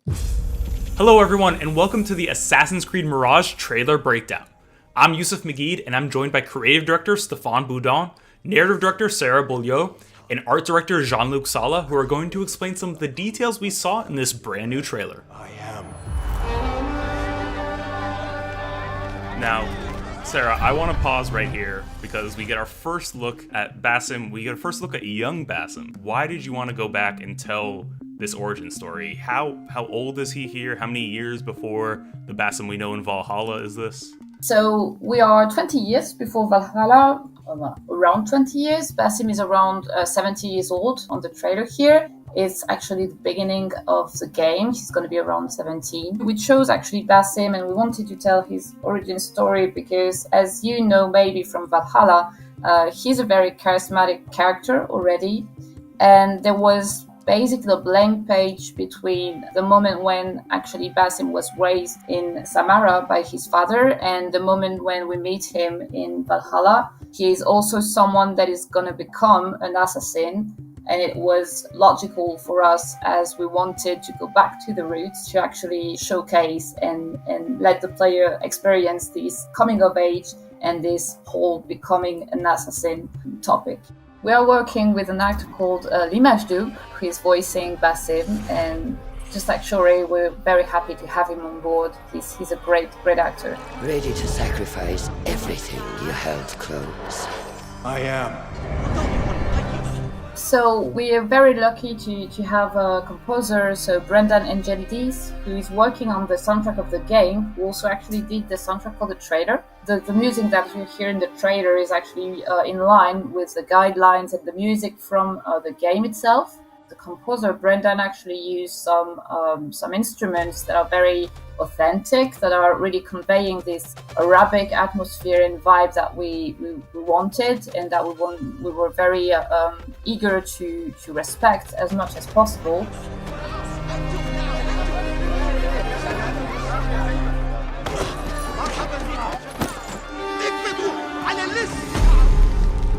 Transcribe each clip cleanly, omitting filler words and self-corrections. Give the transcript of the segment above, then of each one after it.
Hello everyone, and welcome to the Assassin Creed Mirage trailer breakdown. I'm Yusuf Magid, and I'm joined by creative director Stephane Boudon, narrative director Sarah Beaulieu, and art director Jean-Luc Sala, who are going to explain some of the details we saw in this brand new trailer. I am. Now, Sarah, I want to pause right here because we get our first look at Basim. We get a first look at young Basim. Why did you want to go back and tell this origin story? How old is he here? How many years before the Basim we know in Valhalla is this? So we are 20 years before Valhalla, around 20 years. Basim is around 70 years old on the trailer here. It's actually the beginning of the game. He's going to be around 17. We chose actually Basim, and we wanted to tell his origin story because, as you know maybe from Valhalla, he's a very charismatic character already. And there was basically a blank page between the moment when actually Basim was raised in Samara by his father and the moment when we meet him in Valhalla. He is also someone that is going to become an assassin, and it was logical for us as we wanted to go back to the roots to actually showcase and let the player experience this coming of age and this whole becoming an assassin topic. We are working with an actor called L'Image Du, who is voicing Basim, and just like Shore, we're very happy to have him on board. He's a great actor. Ready to sacrifice everything you held close. I am. So we are very lucky to have a composer, so Brendan Angelidis, who is working on the soundtrack of the game, who also actually did the soundtrack for the trailer. The music that you hear in the trailer is actually in line with the guidelines and the music from the game itself. The composer Brendan actually used some instruments that are very authentic, that are really conveying this Arabic atmosphere and vibe that we wanted, and that we were very eager to respect as much as possible.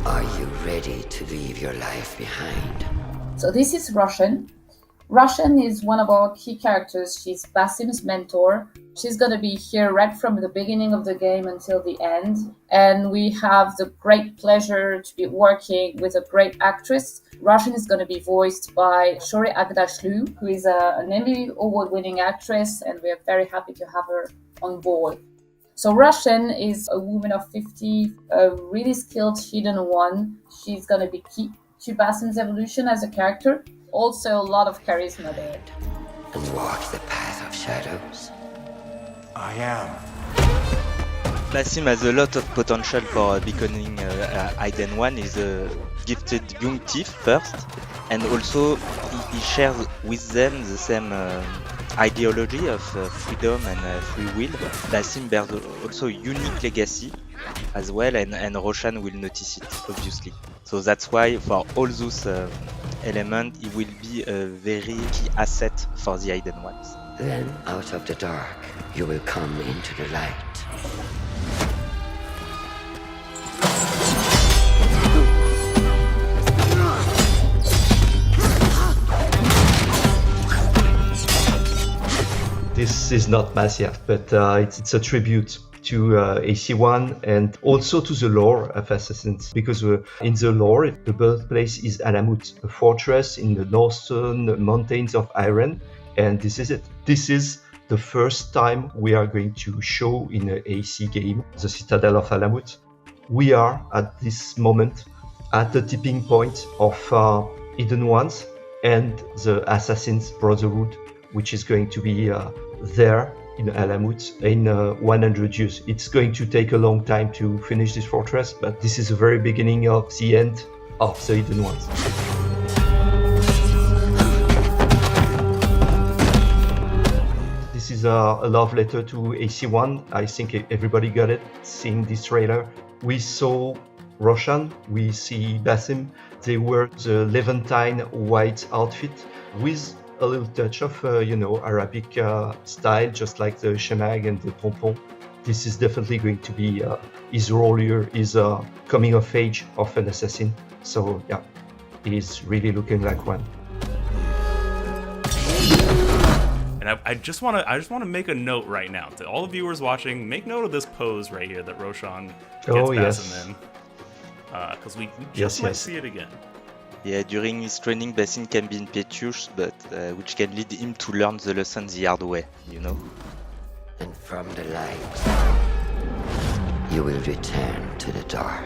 Are you ready to leave your life behind? So this is Roshan. Roshan is one of our key characters. She's Basim's mentor. She's going to be here right from the beginning of the game until the end. And we have the great pleasure to be working with a great actress. Roshan is going to be voiced by Shore Agdashlu, who is an Emmy Award-winning actress, and we are very happy to have her on board. So Roshan is a woman of 50, a really skilled hidden one. She's going to be key to Basim's evolution as a character. Also a lot of charisma there. And walk the path of shadows. I am. Basim has a lot of potential for becoming Hidden One. He's a gifted young thief first, and also he shares with them the same ideology of freedom and free will. Basim bears also a unique legacy as well, and Roshan will notice it, obviously. So that's why for all those elements, he will be a very key asset for the Hidden Ones. Then out of the dark, you will come into the light. This is not massive, but it's a tribute to AC1 and also to the lore of Assassins, because in the lore, the birthplace is Alamut, a fortress in the northern mountains of Iran, and this is it. This is the first time we are going to show in an AC game the Citadel of Alamut. We are at this moment at the tipping point of Hidden Ones and the Assassin's Brotherhood, which is going to be there in Alamut in 100 years. It's going to take a long time to finish this fortress, but this is the very beginning of the end of the Hidden Ones. This is a love letter to AC1. I think everybody got it seeing this trailer. We saw Roshan, we see Basim. They wear the Levantine white outfit with a little touch of, Arabic style, just like the shemag and the pompon. This is definitely going to be his role here, his coming of age of an assassin. So yeah, he's really looking like one. And I just want to make a note right now to all the viewers watching. Make note of this pose right here that Roshan gets Basim in, because we just might see it again. Yeah, during his training, Basim can be impetuous, but which can lead him to learn the lesson the hard way, you know? And from the light, you will return to the dark.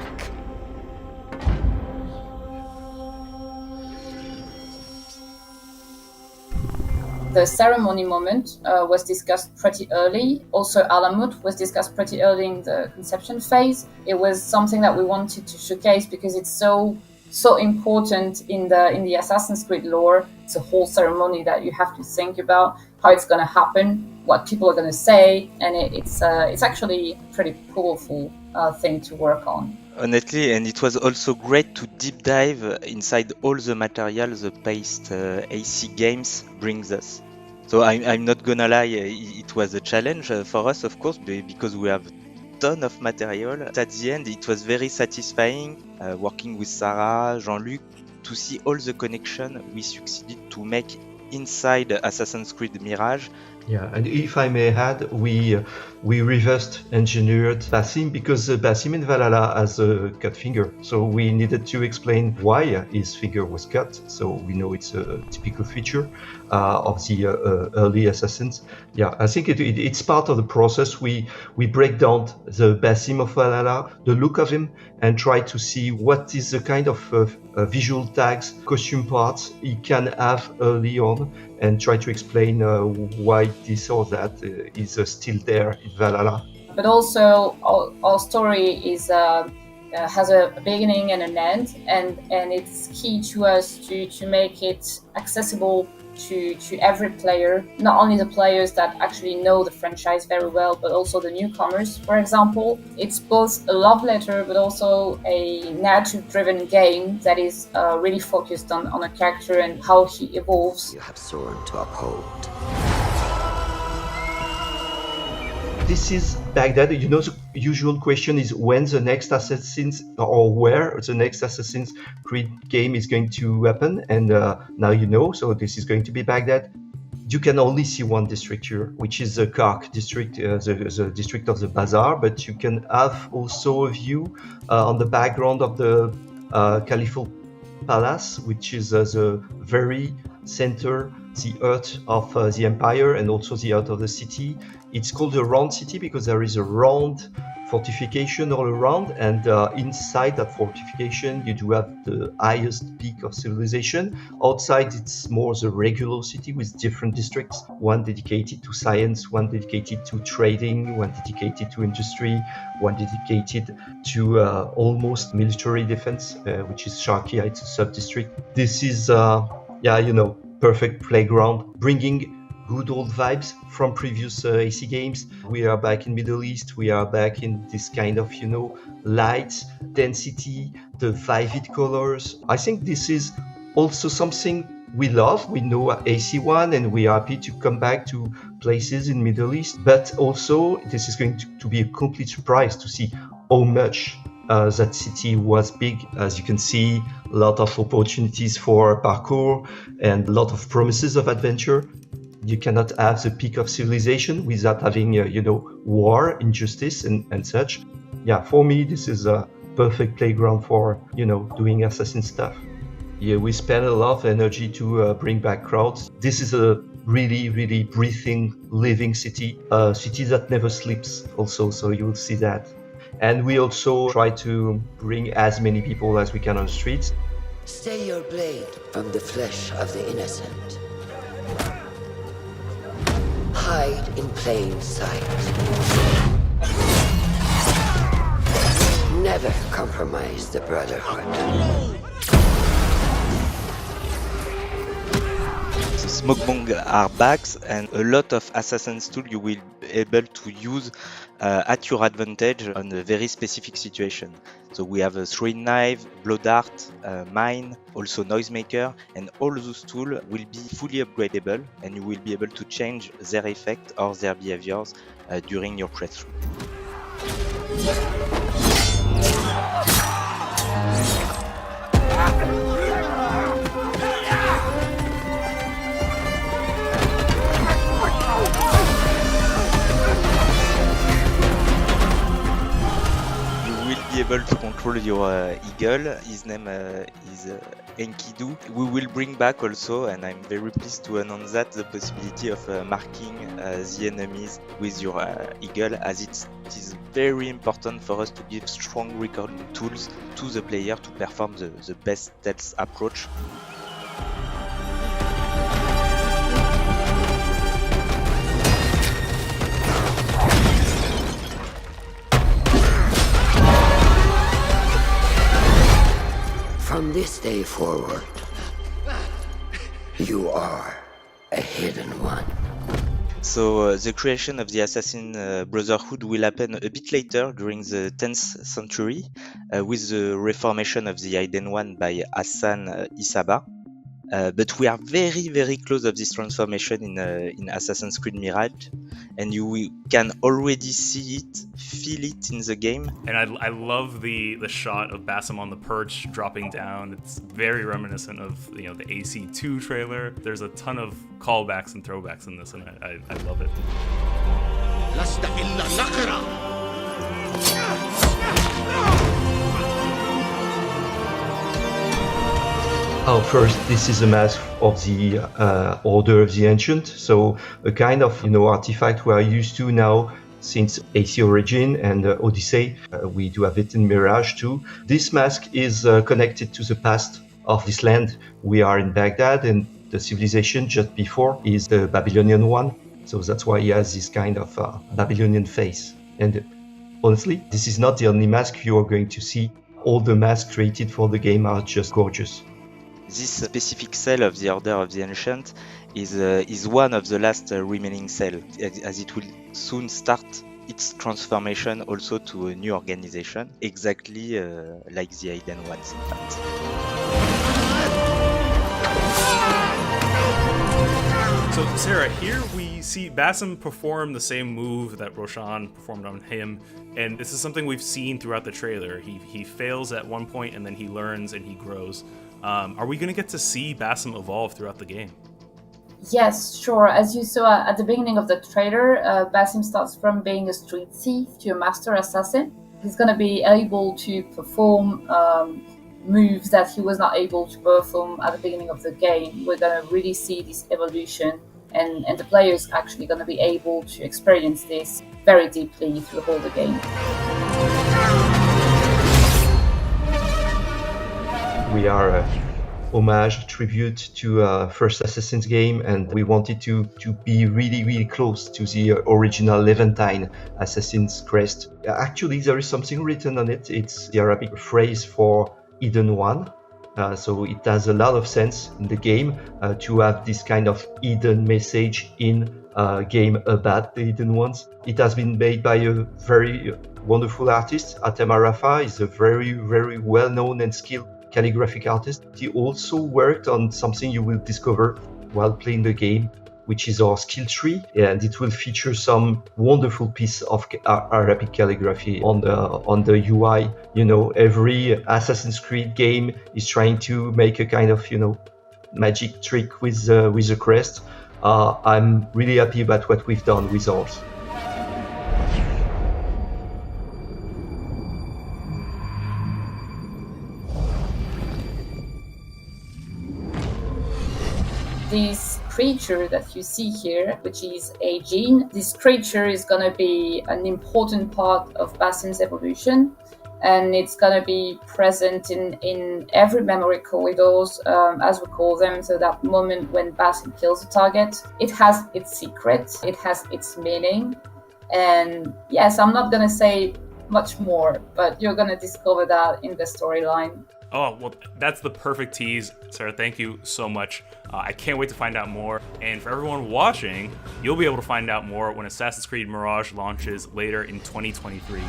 The ceremony moment was discussed pretty early. Also, Alamut was discussed pretty early in the conception phase. It was something that we wanted to showcase because it's so important in the Assassin's Creed lore. It's a whole ceremony that you have to think about how it's going to happen, what people are going to say, and it's actually a pretty powerful thing to work on. Honestly, and it was also great to deep dive inside all the material the past AC games brings us. So I'm not gonna lie, it was a challenge for us, of course, because we have a ton of material. At the end, it was very satisfying working with Sarah, Jean-Luc, to see all the connection we succeeded to make inside Assassin's Creed Mirage. Yeah, and if I may add, we reversed engineered Basim because Basim in Valhalla has a cut finger, so we needed to explain why his finger was cut. So we know it's a typical feature of the early assassins. Yeah, I think it's part of the process. We break down the Basim of Valhalla, the look of him, and try to see what is the kind of visual tags, costume parts he can have early on, and try to explain why this or that is still there in Valhalla. But also, our story is has a beginning and an end, and it's key to us to make it accessible to every player, not only the players that actually know the franchise very well, but also the newcomers. For example, it's both a love letter, but also a narrative-driven game that is really focused on a character and how he evolves. You have sworn to uphold. This is Baghdad. You know, the usual question is when the next Assassin's or where the next Assassin's Creed game is going to happen. And now you know, so this is going to be Baghdad. You can only see one district here, which is the Kark district, the district of the Bazaar. But you can have also a view on the background of the Caliphal Palace, which is the very center, the heart of the empire and also the heart of the city. It's called a round city because there is a round fortification all around, and inside that fortification you do have the highest peak of civilization. Outside it's more the regular city with different districts, one dedicated to science, one dedicated to trading, one dedicated to industry, one dedicated to almost military defense, which is Sharkia. It's a sub-district. This is perfect playground, bringing good old vibes from previous AC games. We are back in Middle East. We are back in this kind of, light, density, the vivid colors. I think this is also something we love. We know AC1 and we are happy to come back to places in Middle East. But also this is going to be a complete surprise to see how much that city was big. As you can see, a lot of opportunities for parkour and a lot of promises of adventure. You cannot have the peak of civilization without having, war, injustice, and such. Yeah, for me, this is a perfect playground for, doing assassin stuff. Yeah, we spend a lot of energy to bring back crowds. This is a really, really breathing, living city, a city that never sleeps also, so you will see that. And we also try to bring as many people as we can on the streets. Stay your blade from the flesh of the innocent. Hide in plain sight. Never compromise the Brotherhood. The smoke bomb are back, and a lot of assassin's tools you will be able to use at your advantage on a very specific situation. So we have a throwing knife, blow dart, mine, also noisemaker, and all those tools will be fully upgradable, and you will be able to change their effect or their behaviors during your playthrough. able to control your eagle. His name is Enkidu. We will bring back also, and I'm very pleased to announce that, the possibility of marking the enemies with your eagle, as it is very important for us to give strong recording tools to the player to perform the best stealth approach. From this day forward, you are a hidden one. So the creation of the Assassin Brotherhood will happen a bit later, during the 10th century, with the reformation of the Hidden One by Hassan Isaba. But we are very, very close of this transformation in Assassin's Creed Mirage, and you can already see it, feel it in the game. And I love the shot of Basim on the perch dropping down. It's very reminiscent of the AC2 trailer. There's a ton of callbacks and throwbacks in this, and I love it. First, this is a mask of the Order of the Ancient, so a kind of artifact we are used to now since AC Origin and Odyssey. We do have it in Mirage too. This mask is connected to the past of this land. We are in Baghdad, and the civilization just before is the Babylonian one, so that's why he has this kind of Babylonian face. And honestly, this is not the only mask you are going to see. All the masks created for the game are just gorgeous. This specific cell of the Order of the Ancient is one of the last remaining cells, as it will soon start its transformation also to a new organization, exactly like the Hidden Ones, in fact. So Sarah, here we see Basim perform the same move that Roshan performed on him, and this is something we've seen throughout the trailer. He fails at one point, and then he learns and he grows. Are we going to get to see Basim evolve throughout the game? Yes, sure. As you saw at the beginning of the trailer, Basim starts from being a street thief to a master assassin. He's going to be able to perform moves that he was not able to perform at the beginning of the game. We're going to really see this evolution, and the player is actually going to be able to experience this very deeply through the whole of the game. We are a homage, tribute to first Assassin's game, and we wanted to be really, really close to the original Levantine Assassin's crest. Actually, there is something written on it. It's the Arabic phrase for Hidden One. So it has a lot of sense in the game to have this kind of hidden message in a game about the Hidden Ones. It has been made by a very wonderful artist. Atem Arafa is a very, very well-known and skilled calligraphic artist. He also worked on something you will discover while playing the game, which is our skill tree, and it will feature some wonderful piece of Arabic calligraphy on the UI. Every Assassin's Creed game is trying to make a kind of magic trick with the crest. I'm really happy about what we've done with ours. This creature that you see here, which is a gene, this creature is going to be an important part of Basim's evolution, and it's going to be present in every memory corridors, as we call them. So that moment when Basim kills a target, it has its secret, it has its meaning, and yes, I'm not going to say much more, but you're going to discover that in the storyline. Oh, well, that's the perfect tease. Sarah, thank you so much. I can't wait to find out more. And for everyone watching, you'll be able to find out more when Assassin's Creed Mirage launches later in 2023.